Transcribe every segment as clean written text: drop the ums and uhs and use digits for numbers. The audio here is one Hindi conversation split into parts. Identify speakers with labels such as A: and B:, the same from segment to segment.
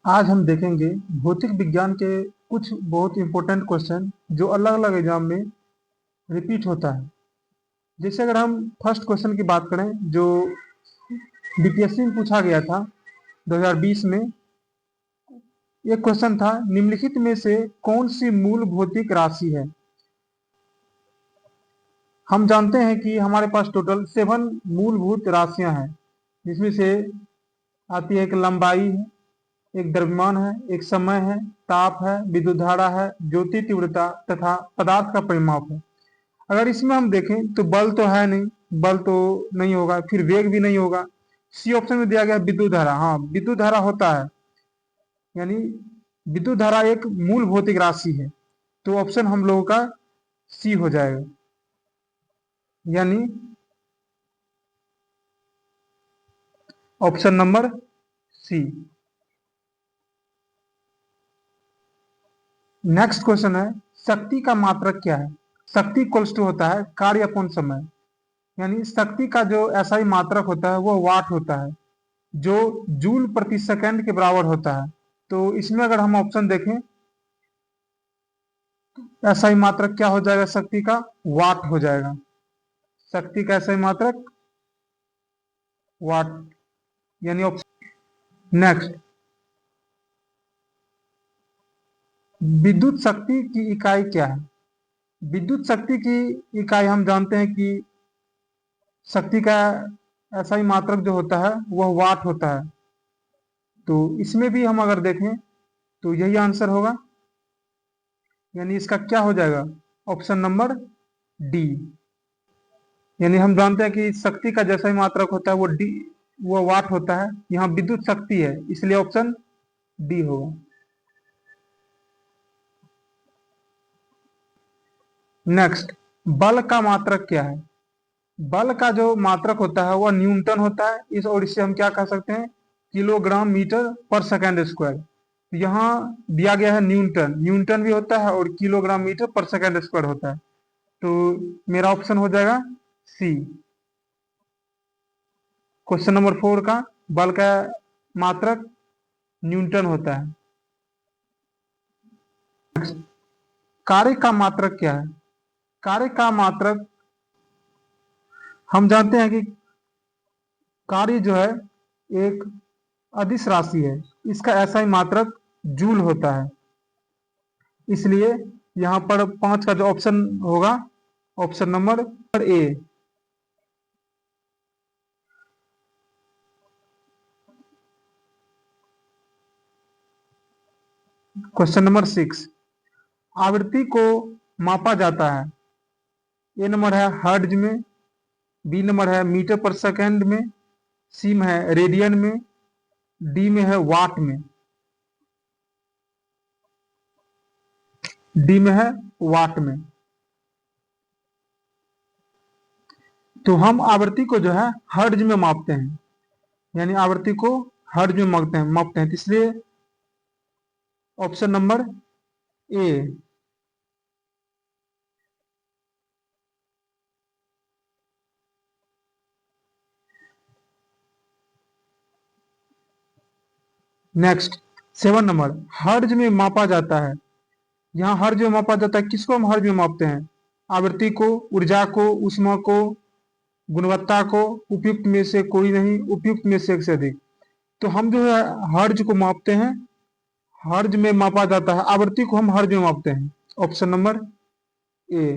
A: आज हम देखेंगे भौतिक विज्ञान के कुछ बहुत इंपॉर्टेंट क्वेश्चन जो अलग अलग एग्जाम में रिपीट होता है। जैसे अगर हम फर्स्ट क्वेश्चन की बात करें जो बीपीएससी में पूछा गया था 2020 में। एक क्वेश्चन था, निम्नलिखित में से कौन सी मूल भौतिक राशि है। हम जानते हैं कि हमारे पास टोटल 7 मूलभूत राशियां हैं, जिसमें से आती है एक लंबाई है, एक द्रव्यमान है, एक समय है, ताप है, विद्युत धारा है, ज्योति तीव्रता तथा पदार्थ का परिमाप है। अगर इसमें हम देखें तो बल तो है नहीं, बल तो नहीं होगा, फिर वेग भी नहीं होगा। सी ऑप्शन में दिया गया विद्युत धारा। हाँ, विद्युत धारा होता है, यानी विद्युत धारा एक मूल भौतिक राशि है, तो ऑप्शन हम लोगों का सी हो जाएगा, यानी option number C. Next question है, शक्ति का मात्रक क्या है। शक्ति इक्वल्स टू होता है कार्य अपॉन समय, यानी शक्ति का जो एसआई मात्रक होता है वो वाट होता है, जो जूल प्रति सेकंड के बराबर होता है। तो इसमें अगर हम ऑप्शन देखें, एसआई मात्रक क्या हो जाएगा, शक्ति का वाट हो जाएगा। शक्ति का एसआई मात्रक वाट, यानी ऑप्शन। नेक्स्ट, विद्युत शक्ति की इकाई क्या है। विद्युत शक्ति की इकाई हम जानते हैं कि शक्ति का एसआई मात्रक जो होता है वह वाट होता है। तो इसमें भी हम अगर देखें तो यही आंसर होगा, यानी इसका क्या हो जाएगा, ऑप्शन नंबर डी। यानी हम जानते हैं कि शक्ति का जैसा ही मात्रक होता है वो डी, वो वाट होता है। यहाँ विद्युत शक्ति है, इसलिए ऑप्शन डी होगा। नेक्स्ट, बल का मात्रक क्या है। बल का जो मात्रक होता है वह न्यूटन होता है, इस और इससे हम क्या कह सकते हैं, किलोग्राम मीटर पर सेकेंड स्क्वायर। यहाँ दिया गया है न्यूटन, न्यूटन भी होता है और किलोग्राम मीटर पर सेकेंड स्क्वायर होता है। तो मेरा ऑप्शन हो जाएगा सी। क्वेश्चन नंबर 4 का बल का मात्रक न्यूटन होता है। कार्य का मात्रक क्या है। कार्य का मात्रक हम जानते हैं कि कार्य जो है एक अदिश राशि है, इसका ऐसा ही मात्रक जूल होता है। इसलिए यहाँ पर 5 का जो ऑप्शन होगा, option number A. Question number 6, आवृत्ति को मापा जाता है। ए नंबर है हर्ट्ज में, बी नंबर है मीटर पर सेकंड में, सी में है रेडियन में, डी में है वाट में। डी में है वाट में। तो हम आवृत्ति को जो है हर्ट्ज में मापते हैं, यानी आवृत्ति को हर्ट्ज में मापते हैं, तो इसलिए option number A. Next, 7 number, hertz में मापा जाता है। यहाँ हर्ट्ज में मापा जाता है, किसको हम हर्ट्ज में मापते हैं, आवृत्ति को, ऊर्जा को, ऊष्मा को, गुणवत्ता को, उपयुक्त में से कोई नहीं, उपयुक्त में से एक से अधिक। तो हम जो है हर्ट्ज को मापते हैं, हर्ट्ज में मापा जाता है, आवृत्ति को हम हर्ट्ज में मापते हैं। Option number A.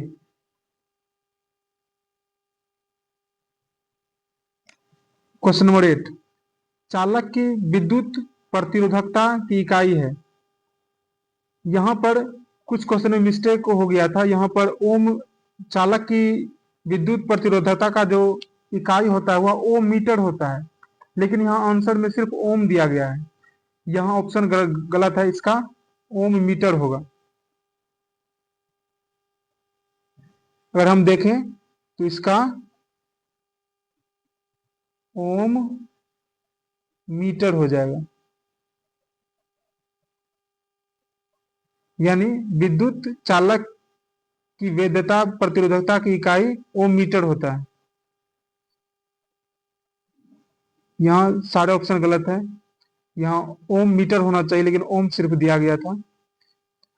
A: Question number 8, चालक की विद्युत प्रतिरोधकता की इकाई है। यहाँ पर कुछ क्वेश्चन में मिस्टेक हो गया था, यहाँ पर ओम, चालक की विद्युत प्रतिरोधकता का जो इकाई होता है वह ओम मीटर होता है, लेकिन यहाँ आंसर में सिर्फ ओम दिया गया है। यहाँ ऑप्शन गलत है, इसका ओम मीटर होगा। अगर हम देखें तो इसका ओम मीटर हो जाएगा, यानी विद्युत चालक की वैधता प्रतिरोधकता की इकाई ओम मीटर होता है। यहाँ सारे ऑप्शन गलत है, यहाँ ओम मीटर होना चाहिए, लेकिन ओम सिर्फ दिया गया था।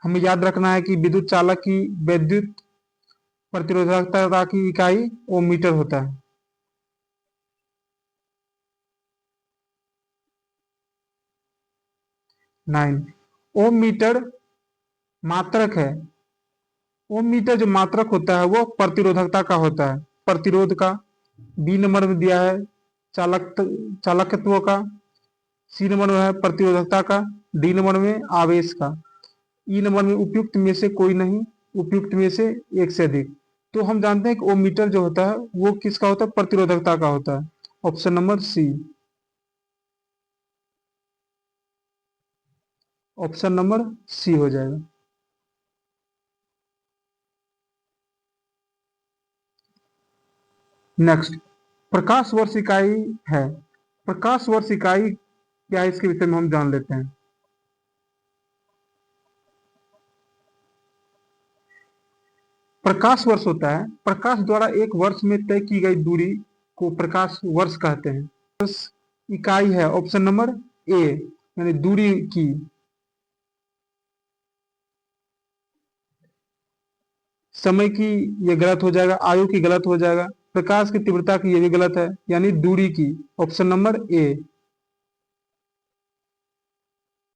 A: हमें याद रखना है कि विद्युत चालक की विद्युत प्रतिरोधकता की इकाई ओम मीटर होता है। 9, ओम मीटर मात्रक है। ओम मीटर जो मात्रक होता है वो प्रतिरोधकता का होता है, प्रतिरोध का। बी नंबर में दिया है चालक चालकत्व का। सी नंबर में है प्रतिरोधकता का। डी नंबर में आवेश का। ई नंबर में उपयुक्त में से कोई नहीं, उपयुक्त में से एक से अधिक। तो हम जानते हैं कि ओम मीटर जो होता है वो किसका होता है, प्रतिरोधकता का होता है। Option number C. Option number C हो जाएगा। नेक्स्ट, प्रकाश वर्ष इकाई है। प्रकाश वर्ष इकाई क्या है, इसके विषय में हम जान लेते हैं। प्रकाश वर्ष होता है प्रकाश द्वारा एक वर्ष में तय की गई दूरी को प्रकाश वर्ष कहते हैं। वर्ष इकाई है ऑप्शन नंबर ए, यानी दूरी की। समय की ये गलत हो जाएगा, आयु की गलत हो जाएगा, प्रकाश की तीव्रता की ये भी गलत है, यानी दूरी की। Option number A.